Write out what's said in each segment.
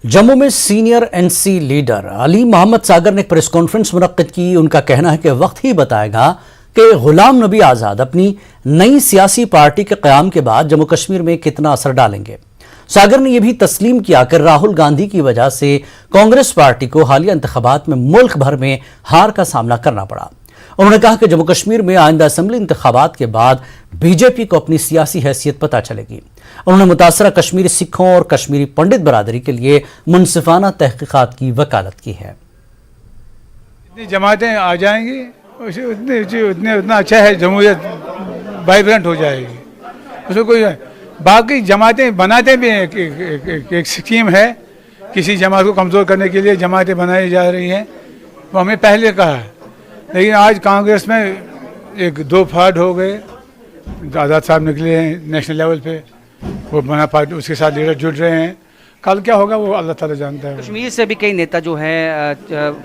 जम्मू में senior NC leader Ali Mohammad Sagar ने एक प्रेस कॉन्फ्रेंस मुनक्किद की। उनका कहना है कि वक्त ही बताएगा कि गुलाम नबी आज़ाद अपनी नई सियासी पार्टी के क़याम के बाद जम्मू कश्मीर में कितना असर डालेंगे। सागर ने यह भी तस्लीम किया कि राहुल गांधी की वजह से कांग्रेस पार्टी को हालिया इंतखाबात में मुल्क भर में हार का सामना करना पड़ा। उन्होंने कहा कि जम्मू कश्मीर में आइंदा असेंबली इंतखाबात के बाद बीजेपी को अपनी सियासी हैसियत पता चलेगी। उन्होंने मुतासरा कश्मीरी सिखों और कश्मीरी पंडित बरादरी के लिए मुनसिफाना तहकीकात की वकालत की है। जितनी जमातें आ जाएंगी उतना अच्छा है, जमहूरियत वाइब्रेंट हो जाएगी। उसमें कोई बाकी जमातें बनाते भी हैं। एक स्कीम है किसी जमात को कमज़ोर करने के लिए जमातें बनाई जा रही हैं, वो हमें पहले कहा है। लेकिन आज कांग्रेस में एक दो फाड़ हो गए। आज़ाद साहब निकले हैं नेशनल लेवल पे, वो बना पार्टी, उसके साथ लीडर जुड़ रहे हैं। कल क्या होगा वो अल्लाह ताला जानता है। कश्मीर से भी कई नेता जो हैं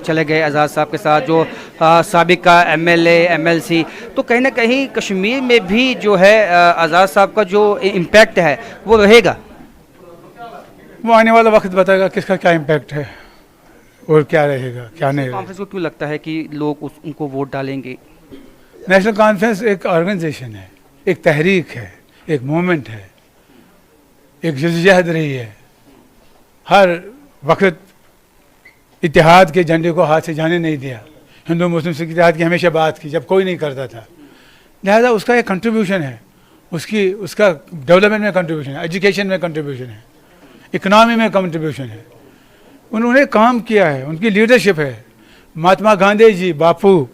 चले गए आज़ाद साहब के साथ, जो साबिका एमएलए एमएलसी, तो कहीं ना कहीं कश्मीर में भी जो है आज़ाद साहब का जो इम्पैक्ट है वो रहेगा। वो आने वाला वक्त बताएगा किसका क्या इम्पैक्ट है और क्या रहेगा क्या नहीं। कॉन्फ्रेंस को क्यों लगता है कि लोग उनको वोट डालेंगे? नेशनल कॉन्फ्रेंस एक ऑर्गेनाइजेशन है, एक तहरीक है, एक मूवमेंट है, एक जद्दोजहद रही है। हर वक्त इत्तेहाद के झंडे को हाथ से जाने नहीं दिया। हिंदू मुस्लिम सिख इत्तेहाद की हमेशा बात की जब कोई नहीं करता था। लिहाजा उसका एक कंट्रीब्यूशन है, उसका डेवलपमेंट में कंट्रीब्यूशन है, एजुकेशन में कंट्रीब्यूशन है, इकनॉमी में कंट्रीब्यूशन है। उन्होंने काम किया है, उनकी लीडरशिप है। महात्मा गांधी जी, बापू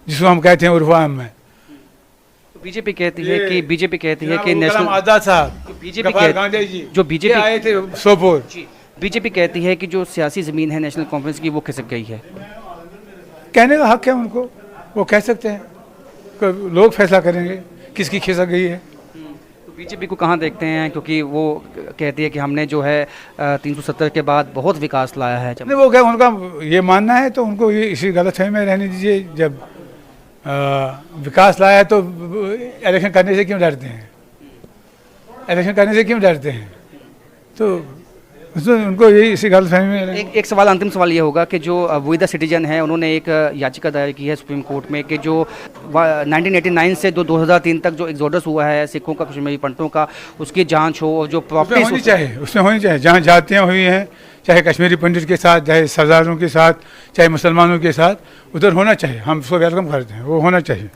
जिसको हम कहते हैं उर्फा में, बीजेपी कहती है कि नेशनल आज़ाद साहब, गांधी जी जो बीजेपी आए थे सोपोर। बीजेपी कहती है कि जो सियासी ज़मीन है नेशनल कॉन्फ्रेंस की वो खिसक गई है। कहने का हक है उनको, वो कह सकते हैं। लोग फैसला करेंगे किसकी खिसक गई है। तो बीजेपी को कहाँ देखते हैं, क्योंकि वो कहती है कि हमने जो है 370 के बाद बहुत विकास लाया है। नहीं, वो क्या उनका ये मानना है तो उनको ये इसी गलतफहमी में रहने दीजिए। जब विकास लाया है तो इलेक्शन करने से क्यों डरते हैं? इलेक्शन करने से क्यों डरते हैं? तो उनको ये इसी गलतफहमी में एक सवाल, अंतिम सवाल ये होगा कि जो विद सिटीजन है उन्होंने एक याचिका दायर की है सुप्रीम कोर्ट में कि जो 1989 से 2003 तक जो एग्जोडस हुआ है सिखों का, कश्मीरी पंडितों का, उसकी जांच हो और जो प्रॉपर्टी होनी चाहिए जहाँ जातियाँ हुई हैं, चाहे कश्मीरी पंडित के साथ, चाहे सरदारों के साथ, चाहे मुसलमानों के साथ, उधर होना चाहिए। हम उसको वेलकम करते हैं, वो होना चाहिए।